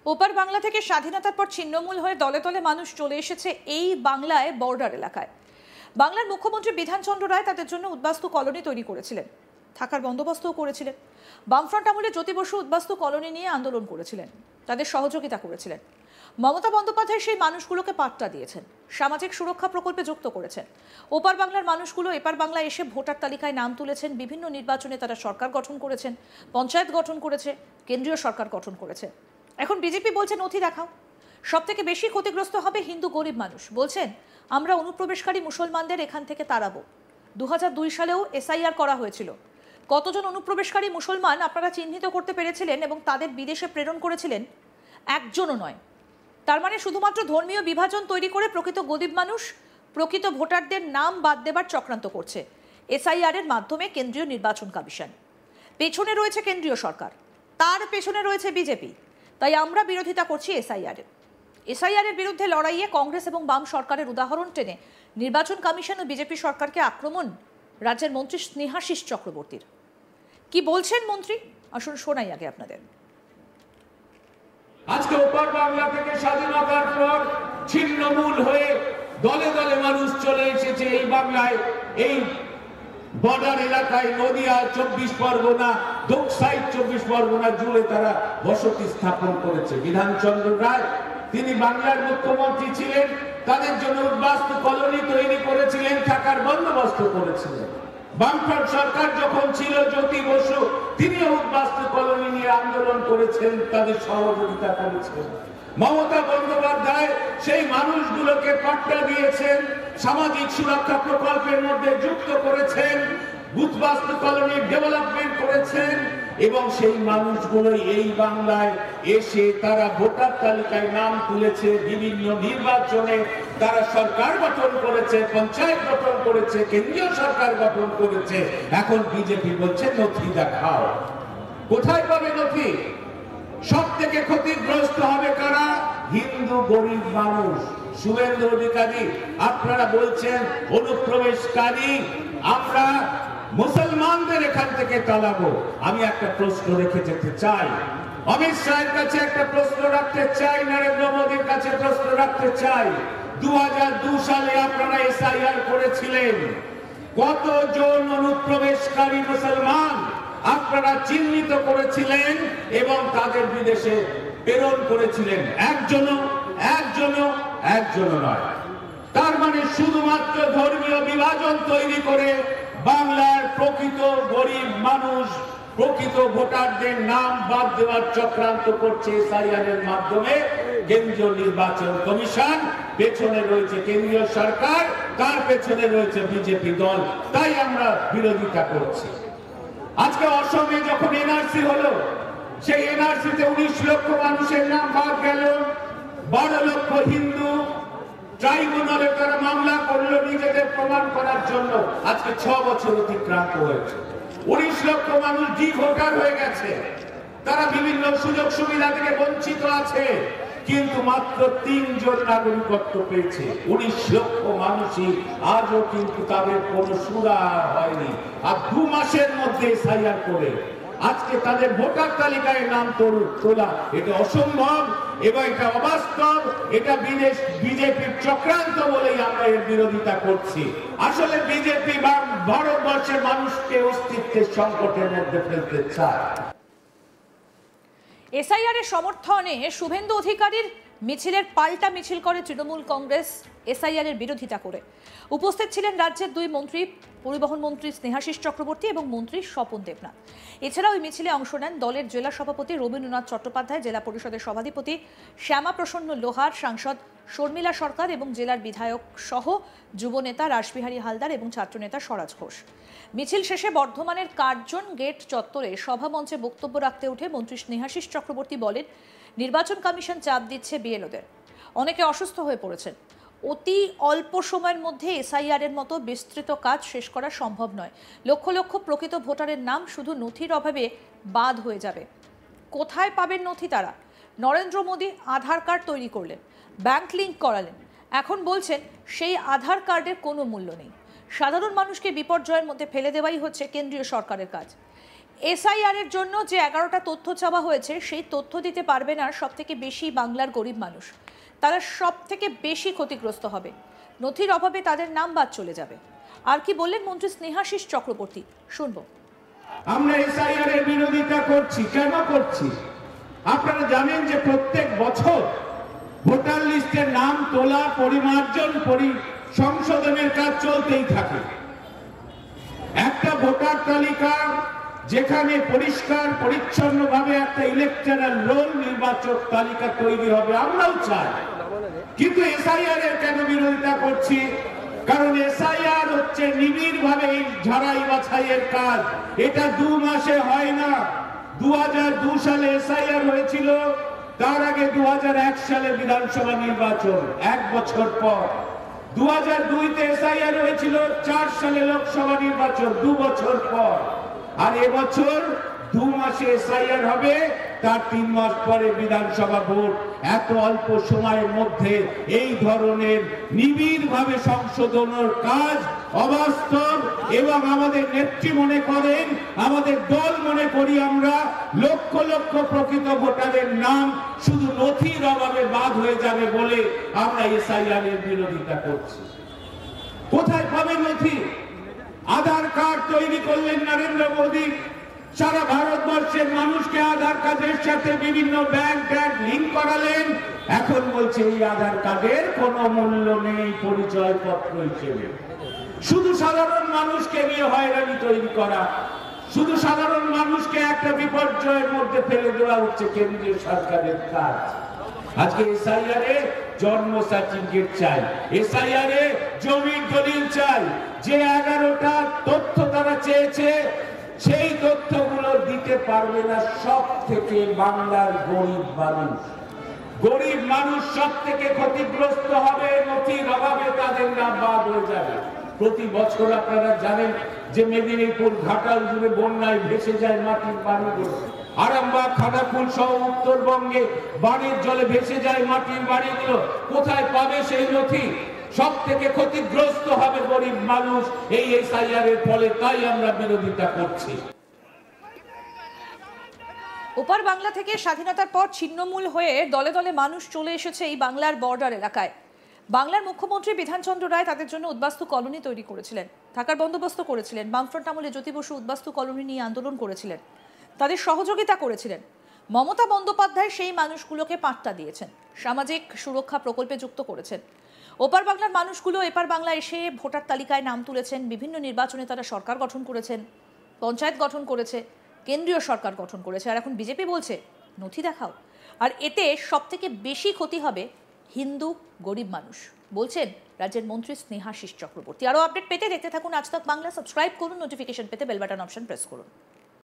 ওপার বাংলা থেকে স্বাধীনতার পর ছিন্নমূল হয়ে দলে দলে মানুষ চলে এসেছে এই বাংলায় বর্ডার এলাকায়। বাংলার মুখ্যমন্ত্রী বিধানচন্দ্র রায় তাদের জন্য উদ্বাস্তু কলোনি তৈরি করেছিলেন, থাকার বন্দোবস্তও করেছিলেন। বামফ্রন্ট আমলে জ্যোতি বসু উদ্বাস্তু কলোনি নিয়ে আন্দোলন করেছিলেন, তাদের সহযোগিতা করেছিলেন। মমতা বন্দ্যোপাধ্যায় সেই মানুষগুলোকে পাট্টা দিয়েছেন, সামাজিক সুরক্ষা প্রকল্পে যুক্ত করেছেন। ওপার বাংলার মানুষগুলো এপার বাংলায় এসে ভোটার তালিকায় নাম তুলেছেন, বিভিন্ন নির্বাচনে তারা সরকার গঠন করেছেন, পঞ্চায়েত গঠন করেছে, কেন্দ্রীয় সরকার গঠন করেছে। এখন বিজেপি বলছে নথি দেখাও। সব থেকে বেশি ক্ষতিগ্রস্ত হবে হিন্দু গরিব মানুষ। বলছেন আমরা অনুপ্রবেশকারী মুসলমানদের এখান থেকে তাড়াবো। 2002 সালেও এসআইআর করা হয়েছিল। কতজন অনুপ্রবেশকারী মুসলমান আপনারা চিহ্নিত করতে পেরেছিলেন এবং তাদের বিদেশে প্রেরণ করেছিলেন? একজনও নয়। তার মানে শুধুমাত্র ধর্মীয় বিভাজন তৈরি করে প্রকৃত গরিব মানুষ, প্রকৃত ভোটারদের নাম বাদ দেবার চক্রান্ত করছে এসআইআর এর মাধ্যমে কেন্দ্রীয় নির্বাচন কমিশন। পেছনে রয়েছে কেন্দ্রীয় সরকার, তার পেছনে রয়েছে বিজেপি। তাই আমরা বিরোধিতা করছি এসআইআর এর বিরুদ্ধে লড়াইয়ে কংগ্রেস এবং বাম সরকারের উদাহরণ টেনে নির্বাচন কমিশন ও বিজেপি সরকারকে আক্রমণ রাজ্যের মন্ত্রী স্নেহাশিস চক্রবর্তীর। কি বলছেন মন্ত্রী, আসুন শোনাই আগে আপনাদের। আজকে ওপার বাংলা থেকে স্বাধীনতার পর ছিন্নমূল হয়ে দলে দলে মানুষ চলে এসেছে এই বাংলায়, এই বর্ডার এলাকায়। নদিয়া, 24 পরগনা, দক্ষিণ 24 পরগনা জুড়ে তারা বসতি স্থাপন করেছে। বিধানচন্দ্র রায় তিনি বাংলার মুখ্যমন্ত্রী ছিলেন, তাদের জন্য উদ্বাস্তু কলোনি তৈরি করেছিলেন, থাকার বন্দোবস্ত করেছিলেন। বামফ্রন্ট সরকার যখন ছিল, জ্যোতি বসু তিনিও উদ্বাস্তু কলোনি নিয়ে আন্দোলন করেছেন, তাদের সহযোগিতা করেছেন। মমতা বন্দ্যোপাধ্যায় সেই মানুষগুলোকে পাট্টা দিয়েছেন, সামাজিক সুরক্ষা প্রকল্পের মধ্যে যুক্ত করেছেন, উদ্বাস্তু কলোনি ডেভেলপমেন্ট করেছেন এবং সেই মানুষগুলো এই বাংলায় এসে তারা ভোটার তালিকায় নাম তুলেছে। বিভিন্ন নির্বাচনে তারা সরকার গঠন করেছে, পঞ্চায়েত গঠন করেছে, কেন্দ্রীয় সরকার গঠন করেছে। এখন বিজেপি বলছে নথি দেখাও। কোথায় পাবে নথি? সব থেকে ক্ষতিগ্রস্ত হবে কারা? হিন্দু গরিব মানুষ। শুভেন্দু অধিকারী আপনারা বলছেন অনুপ্রবেশকারী, আমরা মুসলমানদের এখান থেকে তাড়াবো। আমি একটা প্রশ্ন রেখে যেতে চাই, অমিত শাহের কাছে একটা প্রশ্ন রাখতে চাই, নরেন্দ্র মোদীর কাছে প্রশ্ন রাখতে চাই। 2002 সালে আপনারা এসআইআর করেছিলেন, কতজন অনুপ্রবেশকারী মুসলমান আপনারা চিহ্নিত করেছিলেন এবং তাদের বিদেশে প্রেরণ করেছিলেন? একজনও নয়। তার মানে শুধুমাত্র ধর্মীয় বিভাজন তৈরি করে বাংলার প্রকৃত গরিব মানুষ, প্রকৃত ভোটারদের নাম বাদ দেওয়ার চক্রান্ত করছে এসআইআর এর মাধ্যমে কেন্দ্রীয় নির্বাচন কমিশন। পেছনে রয়েছে কেন্দ্রীয় সরকার, তার পেছনে রয়েছে বিজেপি দল। তাই আমরা বিরোধিতা করছি। আজকে অসমে যখন এনআরসি হলো, সেই এনআরসিতে 19 লক্ষ মানুষের নাম বাদ গেল। 12 লক্ষ হিন্দু ট্রাইব্যুনালে তারা মামলা করলো নিজেদের প্রমাণ করার জন্য। আজকে 6 বছর অতিক্রান্ত হয়েছে, 19 লক্ষ মানুষ ডি ভোটার হয়ে গেছে। তারা বিভিন্ন সুযোগ সুবিধা থেকে বঞ্চিত আছে, কিন্তু মাত্র 3 জন নাগরিকত্ব পেয়েছে। 19 লক্ষ মানুষই আজও কিন্তু তাদের কোনো সুরা হয়নি। আর 2 মাসের মধ্যে এসআইআর করে আজকে তাদের ভোটার তালিকায় নাম তোলা, এটা অসম্ভব এবং এটা অবাস্তব। এটা বিজেপির চক্রান্ত বলেই আমরা এর বিরোধিতা করছি। আসলে বিজেপি বা ভারতবর্ষের মানুষকে অস্তিত্বের সংকটের মধ্যে ফেলতে চায়। এসআইআর এর সমর্থনে শুভেন্দু অধিকারীর মিছিলের পাল্টা মিছিল করে তৃণমূল কংগ্রেস এসআইআর এর বিরোধিতা করে। উপস্থিত ছিলেন রাজ্যের 2 মন্ত্রী, পরিবহন মন্ত্রী স্নেহাশিস চক্রবর্তী এবং মন্ত্রী স্বপন দেবনাথ। এছাড়াও ওই মিছিলে অংশ নেন দলের জেলা সভাপতি রবীন্দ্রনাথ চট্টোপাধ্যায়, জেলা পরিষদের সভাধিপতি শ্যামাপ্রসন্ন লোহার, সাংসদ শর্মিলা সরকার এবং জেলার বিধায়ক সহ যুবনেতা রাসবিহারী হালদার এবং ছাত্রনেতা স্বরাজ ঘোষ। মিছিল শেষে বর্ধমানের কার্জন গেট চত্বরে সভামঞ্চে বক্তব্য রাখতে উঠে মন্ত্রী স্নেহাশিস চক্রবর্তী বলেন, নির্বাচন কমিশন চাপ দিচ্ছে বিএলওদের, অনেকে অসুস্থ হয়ে পড়েছেন। অতি অল্প সময়ের মধ্যে এসআইআর এর মতো বিস্তৃত কাজ শেষ করা সম্ভব নয়। লক্ষ লক্ষ প্রকৃত ভোটারের নাম শুধু নথির অভাবে বাদ হয়ে যাবে। কোথায় পাবেন নথি তারা? নরেন্দ্র মোদী আধার কার্ড তৈরি করলেন, ব্যাংক লিঙ্ক করালেন, এখন বলছেন সেই আধার কার্ডের কোনো মূল্য নেই। সাধারণ মানুষকে বিপর্যয়ের মধ্যে ফেলে দেওয়াই হচ্ছে কেন্দ্রীয় সরকারের কাজ। এসআইআর এর জন্য যে 11টা তথ্য চাওয়া হয়েছে সেই তথ্য দিতে পারবে না সবথেকে বেশি বাংলার গরিব মানুষ। তারা সবথেকে বেশি ক্ষতিগ্রস্ত হবে। নথির অভাবে তাদের নাম বাদ চলে যাবে। আর কি বললেন মন্ত্রী স্নেহাশিস চক্রবর্তী, শুনবো। আমরা এসআইআর এর বিরোধিতা করছি। কেন করছি? আপনারা জানেন যে প্রত্যেক বছর ভোটার লিস্টের নাম তোলা, পরিমার্জন, সংশোধনের কাজ চলতেই থাকে। একটা ভোটার তালিকা যেখানে পরিষ্কার পরিচ্ছন্ন ভাবে একটা ইলেকটরাল রোল নির্বাচক তালিকা তৈরি হবে, আমরাও চাই। কিন্তু এসআইআর এর কেন বিরোধিতা করছি? কারণ এসআইআর হচ্ছে নিবিড় ভাবে ঝাড়াই বাছাইয়ের কাজ। এটা 2 মাসে হয় না। 2002 সালে এসআইআর হয়েছিল, তার আগে 2001 সালে বিধানসভা নির্বাচন, 1 বছর পর। 2002-তে এসআইআর হয়েছিল, 4 সালে লোকসভা নির্বাচন, 2 বছর পর। আর এবছর 2 মাসে এসআইআর হবে, তার 3 মাস পরে বিধানসভা ভোট। এত অল্প সময়ের মধ্যে এই ধরনের নিবিড় ভাবে সংশোধনের কাজ অবাস্তব। এবং আমাদের নেত্রী মনে করেন, আমাদের দল মনে করি, আমরা লক্ষ লক্ষ প্রকৃত ভোটারের নাম শুধু নথির অভাবে বাদ হয়ে যাবে বলে আমরা এসআইআর এর বিরোধিতা করছি। কোথায় পাবে নথি? আধার কার্ড তৈরি করলেন নরেন্দ্র মোদী, সারা ভারতবর্ষের মানুষকে আধার কার্ডের সাথে বিভিন্ন ব্যাংক লিংক করালেন। এখন বলছে এই আধার কার্ডের কোনো মূল্য নেই পরিচয়পত্র হিসেবে। শুধু সাধারণ মানুষকে নিয়ে হয়রানি তৈরি করা, শুধু সাধারণ মানুষকে একটা বিপর্যয়ের মধ্যে ফেলে দেওয়া হচ্ছে কেন্দ্রীয় সরকারের কাজ। আজকে এসআইআর এ জন্ম সার্টিফিকেট চাই, এসআইআর এ জমির দলিল চাই। যে 11টা তথ্য তারা চেয়েছে, সেই তথ্যগুলো দিতে পারবে না সব থেকে বাংলার গরিব মানুষ। গরিব মানুষ সব থেকে ক্ষতিগ্রস্ত হবে, নথির অভাবে তাদের নাম বাদ হয়ে যাবে। প্রতি বছর আপনারা জানেন যে মেদিনীপুর, ঘাটাল জুড়ে বন্যায় ভেসে যায় মাটির বাড়িগুলো। আরামবাগ, খানাকুল সহ উত্তরবঙ্গে বাড়ির জলে ভেসে যায় মাটির বাড়িগুলো। কোথায় পাবে সেই নথি? সব থেকে ক্ষতিগ্রস্ত হবে গরিব মানুষ এই এসআইআর এর ফলে। তাই আমরা বিরোধিতা করছি। ওপার বাংলা থেকে স্বাধীনতার পর ছিন্নমূল হয়ে দলে দলে মানুষ চলে এসেছে এই বাংলার বর্ডার এলাকায়। বাংলার মুখ্যমন্ত্রী বিধানচন্দ্র রায় তাদের জন্য উদ্বাস্তু কলোনি তৈরি করেছিলেন, থাকার বন্দোবস্ত করেছিলেন। বামফ্রন্ট আমলে জ্যোতি বসু উদ্বাস্তু কলোনি নিয়ে আন্দোলন করেছিলেন, তাদের সহযোগিতা করেছিলেন। মমতা বন্দ্যোপাধ্যায় সেই মানুষগুলোকে পাট্টা দিয়েছেন, সামাজিক সুরক্ষা প্রকল্পে যুক্ত করেছেন। ওপার বাংলার মানুষগুলো এপার বাংলা এসে ভোটার তালিকায় নাম তুলেছেন। বিভিন্ন নির্বাচনে তারা সরকার গঠন করেছেন, পঞ্চায়েত গঠন করেছে, কেন্দ্রীয় সরকার গঠন করেছে। আর এখন বিজেপি বলছে নথি দেখাও। আর এতে সব থেকে বেশি ক্ষতি হবে হিন্দু গরিব মানুষ, বলছেন রাজ্যের মন্ত্রী স্নেহাশিস চক্রবর্তী। আরও আপডেট পেতে দেখতে থাকুন আজ তাক বাংলা। সাবস্ক্রাইব করুন, নোটিফিকেশন পেতে বেল বাটন অপশন প্রেস করুন।